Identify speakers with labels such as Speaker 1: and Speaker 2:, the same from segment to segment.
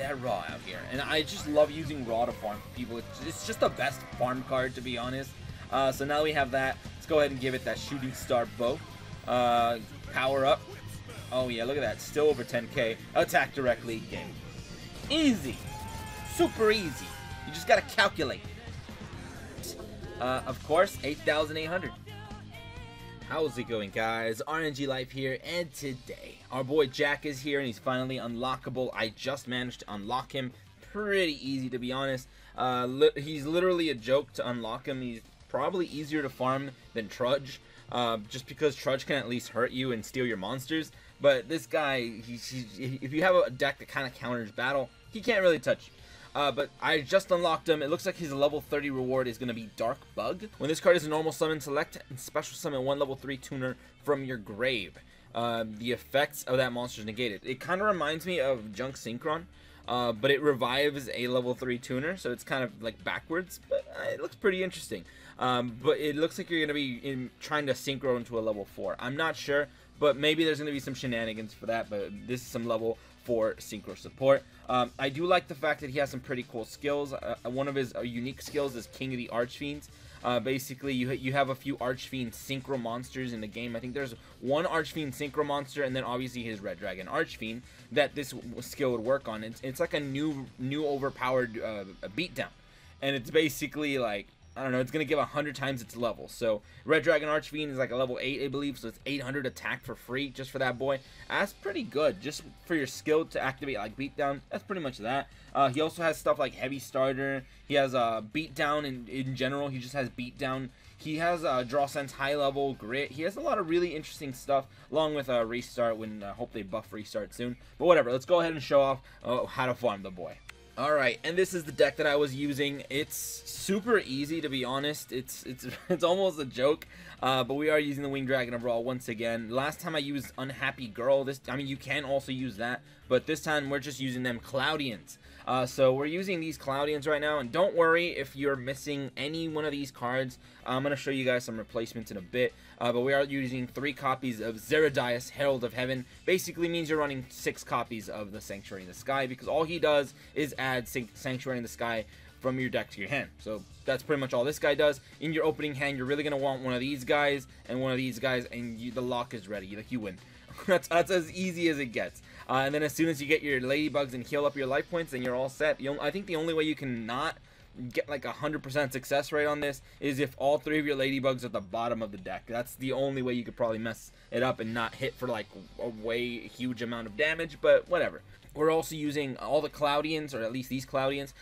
Speaker 1: that Raw out here. And I just love using Raw to farm people. It's just the best farm card, to be honest. So now we have that. Let's go ahead and give it that shooting star bow. Power up. Oh yeah, look at that. Still over 10k. Attack directly. Game. Easy. Super easy. You just gotta calculate. Of course, 8,800. How's it going, guys? aRenG Life here, and today our boy Jack is here and he's finally unlockable. I just managed to unlock him. Pretty easy, to be honest. He's literally a joke to unlock him. He's probably easier to farm than Trudge, just because Trudge can at least hurt you and steal your monsters. But this guy, if you have a deck that kind of counters battle, he can't really touch you. But I just unlocked him. It looks like his level 30 reward is going to be Dark Bug. When this card is a normal summon, select and special summon one level 3 tuner from your grave. The effects of that monster is negated. It kind of reminds me of Junk Synchron, but it revives a level 3 tuner, so it's kind of like backwards, but it looks pretty interesting. But it looks like you're going to be trying to synchro into a level 4. I'm not sure, but maybe there's going to be some shenanigans for that, but this is some level 4 synchro support. I do like the fact that he has some pretty cool skills. One of his unique skills is King of the Archfiends. Basically, you have a few Archfiend synchro monsters in the game. I think there's one Archfiend synchro monster, and then obviously his Red Dragon Archfiend that this skill would work on. It's like a new overpowered beatdown, and it's basically like, I don't know, it's going to give 100 times its level. So Red Dragon Archfiend is like a level 8, I believe, so it's 800 attack for free just for that boy. That's pretty good, just for your skill to activate like Beatdown. That's pretty much that. He also has stuff like Heavy Starter. He has Beatdown in general. He just has Beatdown. He has Draw Sense High Level, Grit. He has a lot of really interesting stuff, along with Restart, when I hope they buff Restart soon. But whatever, let's go ahead and show off how to farm the boy. Alright, and this is the deck that I was using. It's super easy, to be honest. It's almost a joke, but we are using the Winged Dragon of Raw once again. Last time I used Unhappy Girl. I mean, you can also use that, but this time we're just using them CLOUDIANS. So we're using these CLOUDIANS right now, and don't worry if you're missing any one of these cards. I'm going to show you guys some replacements in a bit, but we are using 3 copies of Zeradias, Herald of Heaven. Basically means you're running 6 copies of the Sanctuary in the Sky, because all he does is add Sanctuary in the Sky from your deck to your hand. So that's pretty much all this guy does. In your opening hand, you're really going to want one of these guys and one of these guys, and the lock is ready. Like, you win. That's as easy as it gets. And then as soon as you get your ladybugs and heal up your life points, then you're all set. I think the only way you can not get like 100% success rate on this is if all 3 of your ladybugs are at the bottom of the deck. That's the only way you could probably mess it up and not hit for like a way huge amount of damage, but whatever. We're also using all the CLOUDIANS, or at least these CLOUDIANS,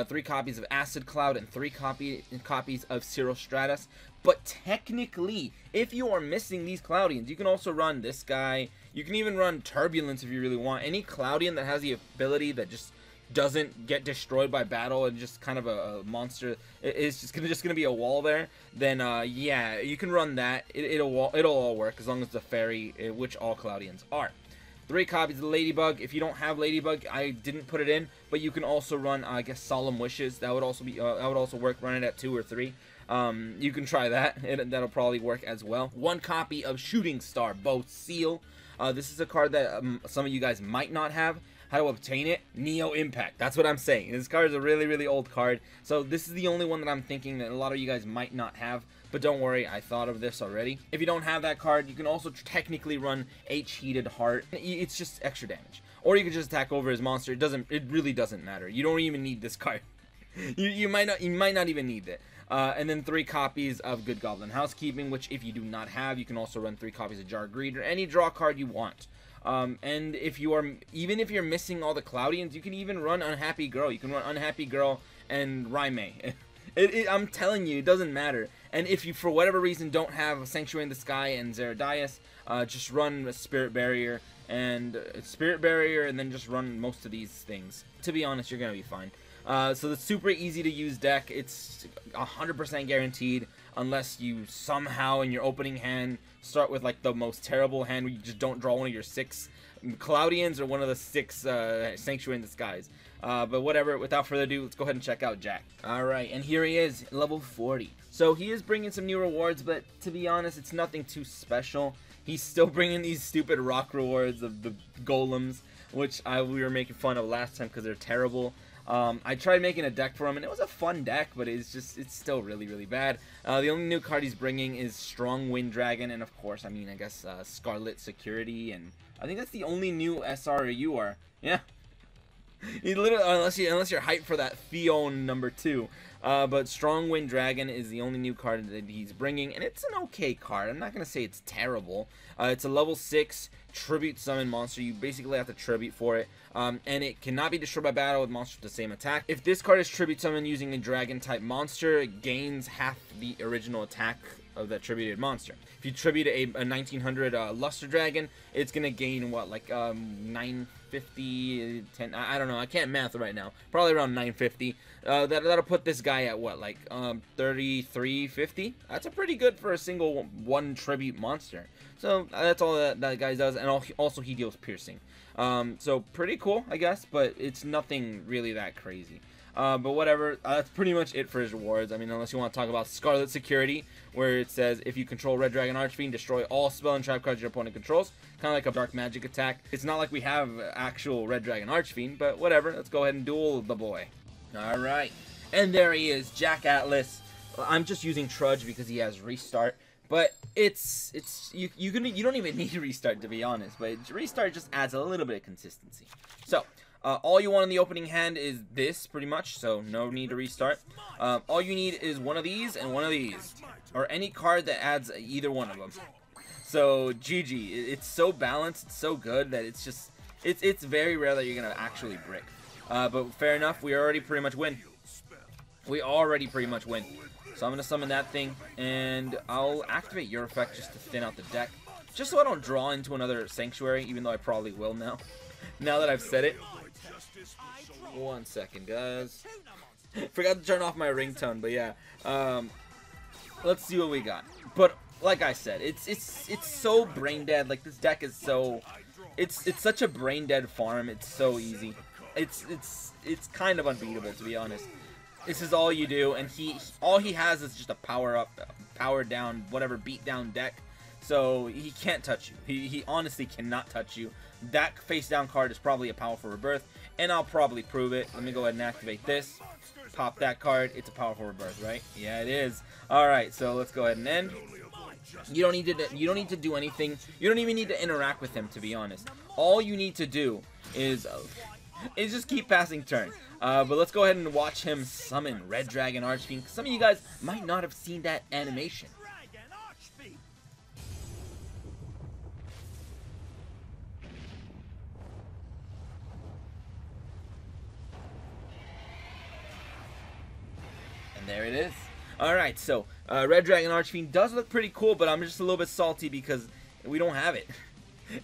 Speaker 1: 3 copies of Acid Cloud and 3 copies of Cirrostratus. But technically, if you are missing these CLOUDIANS, you can also run this guy. You can even run Turbulence if you really want. Any CLOUDIAN that has the ability that just doesn't get destroyed by battle and just kind of a monster, it's just gonna be a wall there, then yeah, you can run that. It'll all work as long as the fairy, which all CLOUDIANS are. 3 copies of the Ladybug. If you don't have Ladybug, I didn't put it in, but you can also run, I guess, Solemn Wishes. That would also be that would also work. Run it at 2 or 3. You can try that. That'll probably work as well. 1 copy of Shooting Star Bow Seal. This is a card that some of you guys might not have. How to obtain it? Neo Impact. That's what I'm saying. This card is a really, really old card. So this is the only one that I'm thinking that a lot of you guys might not have. But don't worry, I thought of this already. If you don't have that card, you can also technically run H-Heated Heart. It's just extra damage. Or you can just attack over his monster. It really doesn't matter. You don't even need this card. you might not even need it. And then 3 copies of Good Goblin Housekeeping, which if you do not have, you can also run 3 copies of Jar Greeter, any draw card you want. And even if you're missing all the CLOUDIANS, you can even run Unhappy Girl. You can run Unhappy Girl and Raimei. I'm telling you, it doesn't matter. And if you, for whatever reason, don't have Sanctuary in the Sky and Zeradias, just run Spirit Barrier and then just run most of these things. To be honest, you're gonna be fine. So it's super easy to use deck. It's 100% guaranteed unless you somehow in your opening hand start with like the most terrible hand where you just don't draw one of your 6 CLOUDIANS or one of the 6 Sanctuary in the Skies. But whatever, without further ado, let's go ahead and check out Jack. Alright, and here he is, level 40. So he is bringing some new rewards, but to be honest, it's nothing too special. He's still bringing these stupid rock rewards of the golems. which we were making fun of last time because they're terrible. I tried making a deck for him, and it was a fun deck, but it's still really bad. The only new card he's bringing is Strong Wind Dragon, and of course, I mean, I guess Scarlet Security, and I think that's the only new SR or UR. Yeah. He literally, unless you're hyped for that Theon #2, but Strong Wind Dragon is the only new card that he's bringing, and it's an okay card. I'm not gonna say it's terrible. It's a level 6 tribute summon monster. You basically have to tribute for it, and it cannot be destroyed by battle with monsters with the same attack. If this card is tribute summon using a dragon type monster, it gains half the original attack of that tributed monster. If you tribute a 1900 Luster Dragon, it's gonna gain what, like 950, 10, I don't know, I can't math right now, probably around 950. That'll put this guy at what, like 3350. That's a pretty good for a single one tribute monster. So that's all that guy does, and also he deals piercing. So pretty cool, I guess, but it's nothing really that crazy. But whatever, that's pretty much it for his rewards. I mean, unless you want to talk about Scarlet Security, where it says, if you control Red Dragon Archfiend, destroy all spell and trap cards your opponent controls. Kind of like a dark magic attack. It's not like we have actual Red Dragon Archfiend, but whatever. Let's go ahead and duel the boy. Alright, and there he is, Jack Atlas. I'm just using Trudge because he has Restart. But you don't even need Restart, to be honest. But Restart just adds a little bit of consistency. So, all you want in the opening hand is this, pretty much, so no need to restart. All you need is one of these and one of these, or any card that adds either one of them. So GG, it's so balanced, it's so good that it's just, it's very rare that you're gonna actually brick. But fair enough, we already pretty much win. We already pretty much win. So I'm gonna summon that thing, and I'll activate your effect just to thin out the deck, just so I don't draw into another Sanctuary, even though I probably will now. Now that I've said it. 1 second, guys. Forgot to turn off my ringtone, but yeah. Let's see what we got. But like I said, it's so brain dead. Like, this deck is so, it's such a brain dead farm. It's so easy. It's kind of unbeatable, to be honest. This is all you do, and all he has is just a power up, power down, whatever beat down deck. So he can't touch you. He honestly cannot touch you. That face down card is probably a powerful rebirth, and I'll probably prove it. Let me go ahead and activate this. Pop that card. It's a powerful rebirth, right? Yeah, it is. All right, so let's go ahead and end. You don't need to do anything. You don't even need to interact with him, to be honest. All you need to do is just keep passing turn. But let's go ahead and watch him summon Red Dragon Archfiend. Some of you guys might not have seen that animation. And there it is. Alright, so Red Dragon Archfiend does look pretty cool, but I'm just a little bit salty because we don't have it.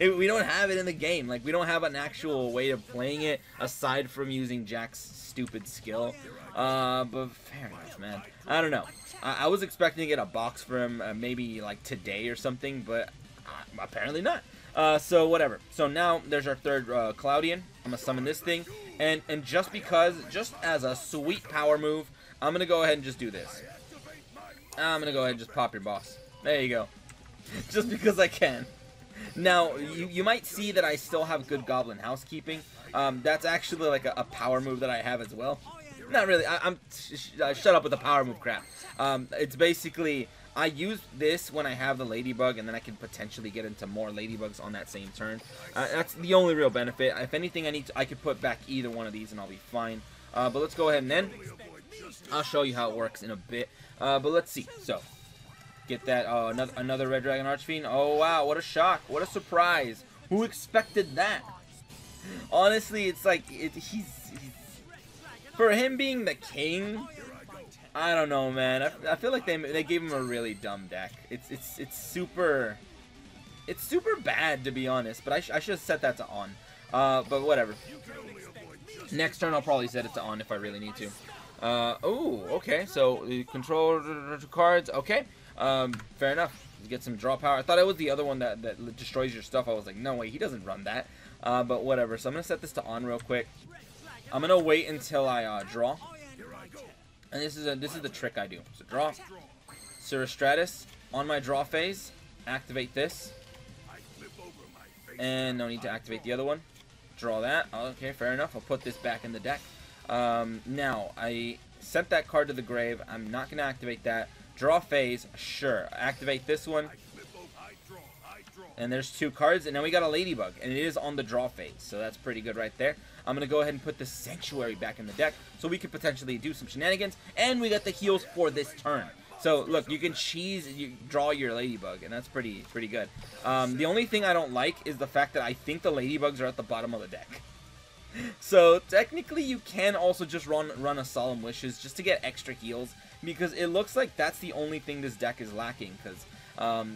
Speaker 1: We don't have it in the game. Like, we don't have an actual way of playing it aside from using Jack's stupid skill. But fair enough, man. I don't know. I was expecting to get a box for him maybe like today or something, but apparently not. So whatever. So now there's our third Cloudian. I'm gonna summon this thing, and just as a sweet power move, I'm gonna go ahead and just do this. I'm gonna go ahead and just pop your boss. There you go. Just because I can. Now, you might see that I still have good Goblin Housekeeping. That's actually like a power move that I have as well. Not really. Shut up with the power move crap. It's basically, I use this when I have the Ladybug, and then I can potentially get into more Ladybugs on that same turn. That's the only real benefit. If anything, I could put back either one of these, and I'll be fine. But let's go ahead and end. I'll show you how it works in a bit. But let's see. So, get that. Another Red Dragon Archfiend. Oh wow! What a shock! What a surprise! Who expected that? Honestly, it's like he's for him being the king. I don't know, man. I feel like they gave him a really dumb deck. It's super bad, to be honest. But I should have set that to on. But whatever. Next turn I'll probably set it to on if I really need to. Oh, okay. So control cards. Okay. Fair enough. Get some draw power. I thought it was the other one that destroys your stuff. I was like, no way, he doesn't run that. But whatever. So I'm gonna set this to on real quick. I'm gonna wait until I draw. And this is the trick I do. So draw, Stratus on my draw phase. Activate this. And no need to activate the other one. Draw that. Okay, fair enough. I'll put this back in the deck. Now, I sent that card to the grave. I'm not going to activate that. Draw phase. Sure. Activate this one. And there's 2 cards. And now we got a Ladybug. And it is on the draw phase. So that's pretty good right there. I'm going to go ahead and put the Sanctuary back in the deck. So we could potentially do some shenanigans. And we got the heals for this turn. So, look, you can draw your Ladybug, and that's pretty good. The only thing I don't like is the fact that I think the Ladybugs are at the bottom of the deck. So, technically, you can also just run a Solemn Wishes just to get extra heals, because it looks like that's the only thing this deck is lacking, because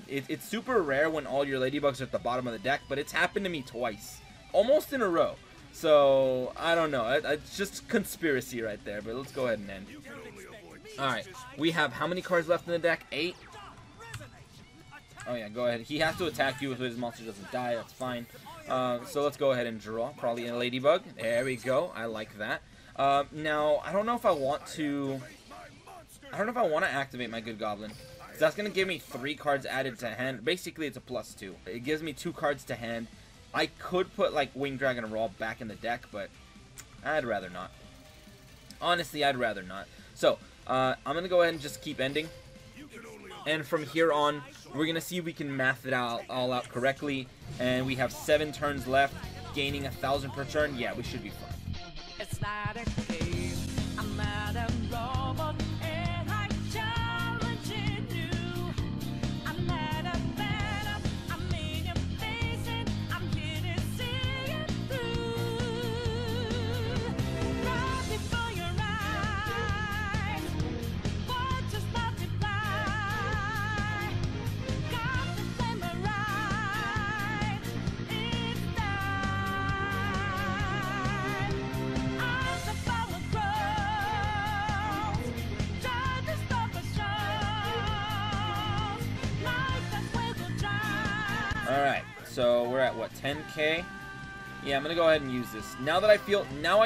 Speaker 1: it's super rare when all your Ladybugs are at the bottom of the deck, but it's happened to me twice, almost in a row. So, I don't know. It's just conspiracy right there, but let's go ahead and end. Alright, we have how many cards left in the deck? 8? Oh yeah, go ahead. He has to attack you if his monster doesn't die, that's fine. So let's go ahead and draw. Probably a Ladybug. There we go. I like that. Now, I don't know if I want to activate my Good Goblin. That's going to give me 3 cards added to hand. Basically, it's a +2. It gives me 2 cards to hand. I could put, like, Winged Dragon and Raw back in the deck, but I'd rather not. Honestly, I'd rather not. So, I'm going to go ahead and just keep ending. And from here on, we're going to see if we can math it all out correctly. And we have 7 turns left, gaining 1,000 per turn. Yeah, we should be fine.
Speaker 2: It's not a game. I'm not a robot, and I'm challenging you. I'm not a battle. I'm in your face, and I'm here to see it through. Right before your eyes, watch us multiply. Got the flame right. It's time. As the power grows, try to stop us shows. Like the wiggle drive.
Speaker 1: Alright, so we're at, what, 10k? Yeah, I'm going to go ahead and use this. Now I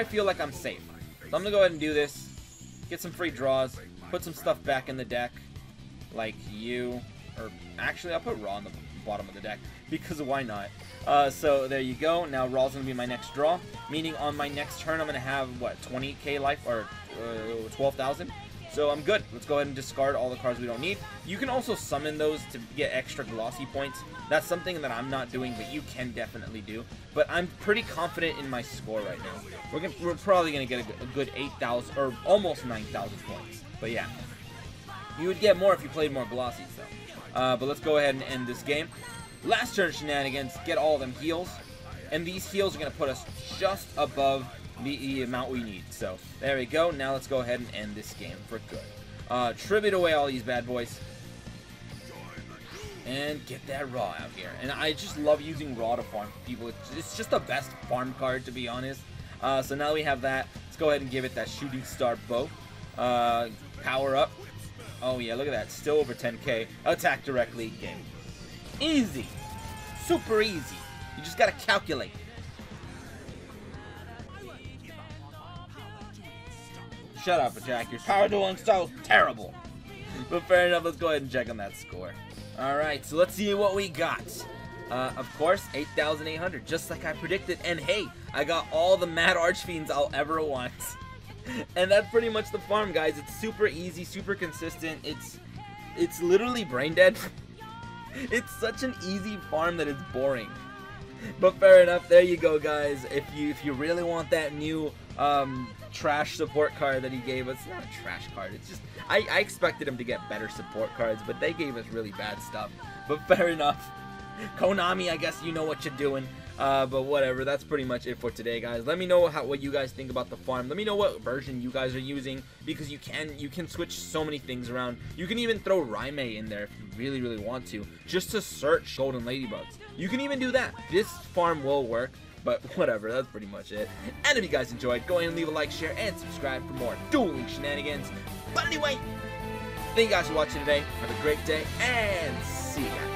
Speaker 1: feel like I'm safe. So I'm going to go ahead and do this. Get some free draws. Put some stuff back in the deck. Like you. Or, actually, I'll put Raw on the bottom of the deck. Because why not? So there you go. Now Raw's going to be my next draw. Meaning on my next turn, I'm going to have, what, 20k life? Or 12,000? So I'm good. Let's go ahead and discard all the cards we don't need. You can also summon those to get extra glossy points. That's something that I'm not doing, but you can definitely do. But I'm pretty confident in my score right now. We're probably going to get a good 8,000 or almost 9,000 points. But yeah, you would get more if you played more glossies though. But let's go ahead and end this game. Last turn shenanigans, get all of them heals. And these heals are going to put us just above the amount we need. So there we go. Now let's go ahead and end this game for good. Tribute away all these bad boys. And get that Raw out here. And I just love using Raw to farm people. It's just the best farm card, to be honest. So now we have that. Let's go ahead and give it that Shooting Star Bow. Power up. Oh yeah, look at that. Still over 10k. Attack directly. Game. Easy. Super easy. You just gotta calculate. Shut up, Jack. Your power dueling style is terrible. But fair enough, let's go ahead and check on that score. Alright, so let's see what we got. Of course, 8,800, just like I predicted. And hey, I got all the Mad Archfiends I'll ever want. And that's pretty much the farm, guys. It's super easy, super consistent. It's literally brain dead. It's such an easy farm that it's boring. But fair enough, there you go, guys. If you really want that new trash support card that he gave us, not a trash card, it's just I expected him to get better support cards, but they gave us really bad stuff. But fair enough. Konami, I guess you know what you're doing. But whatever, that's pretty much it for today, guys. Let me know what you guys think about the farm. Let me know what version you guys are using, because you can switch so many things around. You can even throw Raimei in there if you really want to, just to search golden ladybugs. You can even do that. This farm will work, but whatever, that's pretty much it. And if you guys enjoyed, go ahead and leave a like, share, and subscribe for more dueling shenanigans. But anyway, thank you guys for watching today. Have a great day, and see ya.